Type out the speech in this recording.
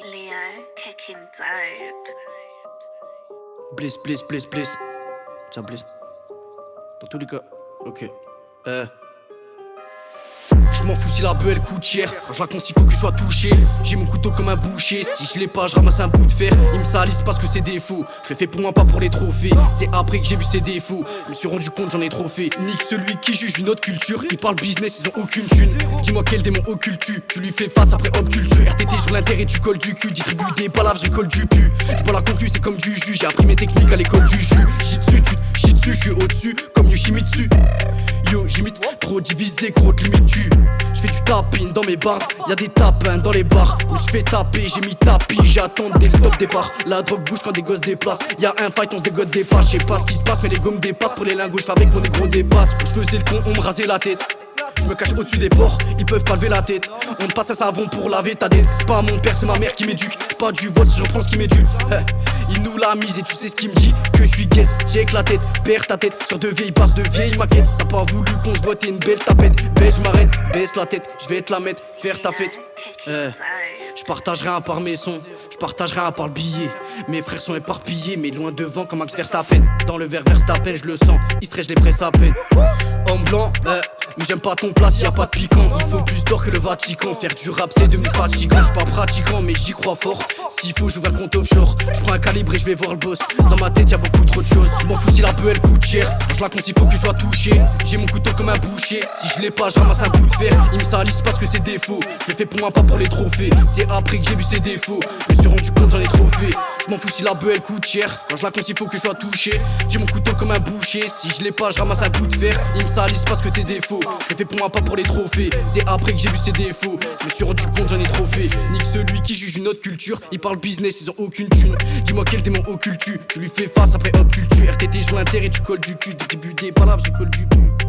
Leo kicking dope. Bliss. Tiens, Bliss. Dans tous les cas, ok. Je m'en fous si la beuh elle coûte cher. Quand je la conce, il faut que je sois touché. J'ai mon couteau comme un boucher. Si je l'ai pas, je ramasse un bout de fer. Ils me salissent parce que c'est des faux. Je le fais pour moi, pas pour les trophées. C'est après que j'ai vu ses défauts. Je me suis rendu compte, j'en ai trop fait. Nique celui qui juge une autre culture. Ils parlent business, ils ont aucune thune. Dis-moi quel démon occulte-tu. Tu lui fais face après hop, tu le tues. RTT sur l'intérêt, tu colles du cul. Distribue des palaves, je récolte du pu. Je bois la concu, c'est comme du jus. J'ai appris mes techniques à l'école du jus. J'y dessus, tu chies dessus, je suis au-dessus. Comme Yoshimitsu. Yo, j'imite trop divisé, gros, limite tu. J'fais du tapping dans mes bars, y'a des tapins dans les bars. Où j'fais taper, j'ai mis tapis, j'attends dès le top départ. La drogue bouge quand des gosses déplacent. Y'a un fight, on se dégote des pas. J'sais pas ce qui se passe, mais les gommes dépassent. Pour les lingots, j'fais avec mon négro dépasse. Quand j'faisais le con, on me rasait la tête. Je me cache au-dessus des porcs, ils peuvent pas lever la tête. On me passe un savon pour laver ta dette. C'est pas mon père, c'est ma mère qui m'éduque. C'est pas du vol si je reprends ce qui m'est dû. Il nous l'a mise et tu sais ce qu'il me dit. Que je suis guess, check la tête, perds ta tête. Sur de vieilles bases, de vieilles maquettes. T'as pas voulu qu'on se voit, t'es une belle tapette. Baisse, j'm'arrête, baisse la tête, je vais te la mettre, faire ta fête. Je partage rien par mes sons, je partage rien par le billet. Mes frères sont éparpillés, mais loin devant comme Max Verstappen. Dans le verre Verstappen, je le sens, il stresse, je les presse à peine. Homme blanc, mais j'aime pas ton plat s'il y a pas de piquant. Il faut plus d'or que le Vatican. Faire du rap c'est devenu fatigant. J'suis pas pratiquant mais j'y crois fort. S'il faut j'ouvre un compte offshore. J'prends un calibre et je vais voir le boss. Dans ma tête y'a beaucoup trop de choses. Je m'en fous si la beuh elle coûte cher. Quand je la compte il faut que je sois touché. J'ai mon couteau comme un boucher. Si je l'ai pas je ramasse un bout de fer. Ils me salissent parce que c'est défaut. Je le fais pour moi pas pour les trophées. C'est après que j'ai vu ses défauts. Je me suis rendu compte j'en ai trop fait. Je m'en fous si la beuh elle coûte cher. Quand je la compte il faut que je sois touché. J'ai mon couteau comme un boucher. Si je l'ai pas je ramasse un bout de fer. Ils me salissent parce que c'est défaut. Je le fais pour moi pas pour les trophées. C'est après que j'ai vu ses défauts. Je me suis rendu compte j'en ai trop fait. Nique celui qui juge une autre culture. Ils parlent business ils ont aucune thune. Dis-moi quel démon occulte tu. Tu lui fais face après hop tu le tues. RTT je l'intérêt tu colles du cul. Distribue des palaves je colle du cul.